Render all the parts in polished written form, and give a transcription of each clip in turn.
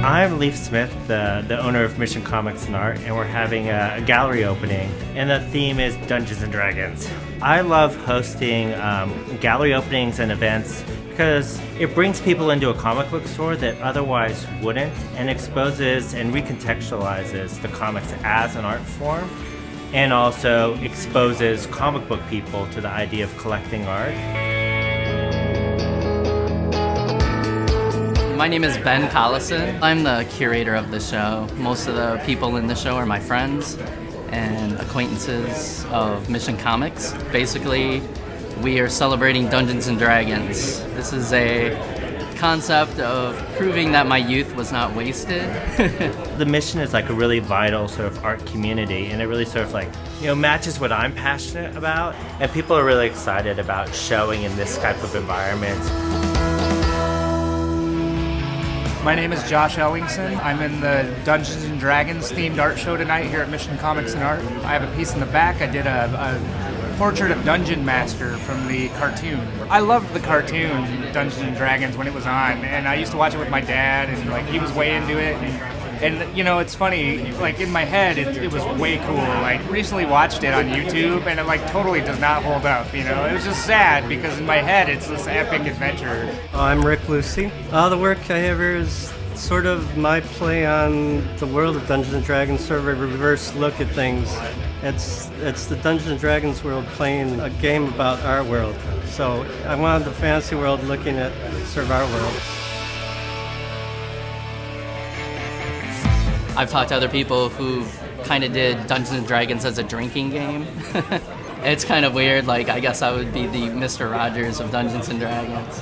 I'm Leif Smith, the owner of Mission Comics and Art, and we're having a gallery opening, and the theme is Dungeons and Dragons. I love hosting gallery openings and events because it brings people into a comic book store that otherwise wouldn't, and exposes and recontextualizes the comics as an art form, and also exposes comic book people to the idea of collecting art. My name is Ben Collison. I'm the curator of the show. Most of the people in the show are my friends and acquaintances of Mission Comics. Basically, we are celebrating Dungeons and Dragons. This is a concept of proving that my youth was not wasted. The Mission is like a really vital sort of art community, and it really sort of matches what I'm passionate about, and people are really excited about showing in this type of environment. My name is Josh Ellingson. I'm in the Dungeons & Dragons themed art show tonight here at Mission Comics and Art. I have a piece in the back. I did a portrait of Dungeon Master from the cartoon. I loved the cartoon Dungeons & Dragons when it was on, and I used to watch it with my dad, and he was way into it. And it's funny, in my head, it was way cool. I recently watched it on YouTube, and it totally does not hold up, It was just sad, because in my head, it's this epic adventure. I'm Rick Lucy. The work I have here is sort of my play on the world of Dungeons & Dragons, sort of a reverse look at things. It's the Dungeons & Dragons world playing a game about our world. So I wanted the fantasy world looking at sort of our world. I've talked to other people who kind of did Dungeons & Dragons as a drinking game. It's kind of weird. I guess I would be the Mr. Rogers of Dungeons & Dragons.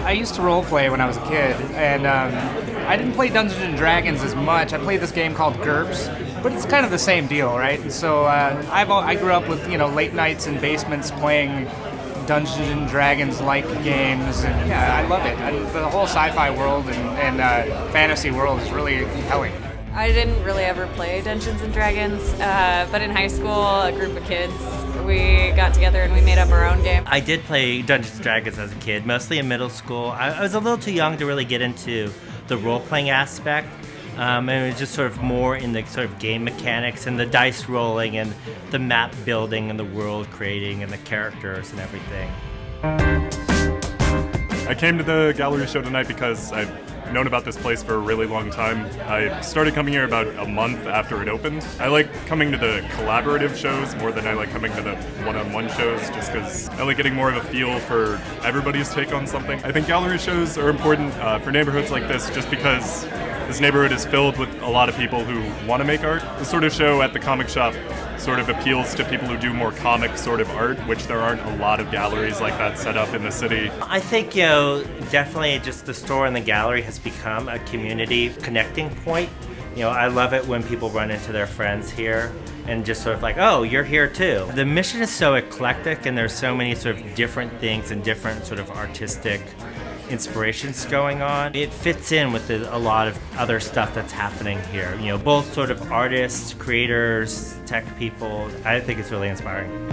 I used to role play when I was a kid, and I didn't play Dungeons & Dragons as much. I played this game called GURPS, but it's kind of the same deal, right? And so I grew up with late nights in basements playing Dungeons & Dragons-like games, and yeah, I love it. The whole sci-fi world and fantasy world is really compelling. I didn't really ever play Dungeons & Dragons, but in high school, a group of kids, we got together and we made up our own game. I did play Dungeons & Dragons as a kid, mostly in middle school. I was a little too young to really get into the role-playing aspect, and it was just sort of more in the sort of game mechanics and the dice rolling and the map building and the world creating and the characters and everything. I came to the gallery show tonight because I've known about this place for a really long time. I started coming here about a month after it opened. I like coming to the collaborative shows more than I like coming to the one-on-one shows, just because I like getting more of a feel for everybody's take on something. I think gallery shows are important for neighborhoods like this, just because this neighborhood is filled with a lot of people who want to make art. The sort of show at the comic shop sort of appeals to people who do more comic sort of art, which there aren't a lot of galleries like that set up in the city. I think, definitely just the store and the gallery has become a community connecting point. I love it when people run into their friends here and just sort of oh, you're here too. The Mission is so eclectic, and there's so many sort of different things and different sort of artistic inspirations going on. It fits in with a lot of other stuff that's happening here. Both sort of artists, creators, tech people. I think it's really inspiring.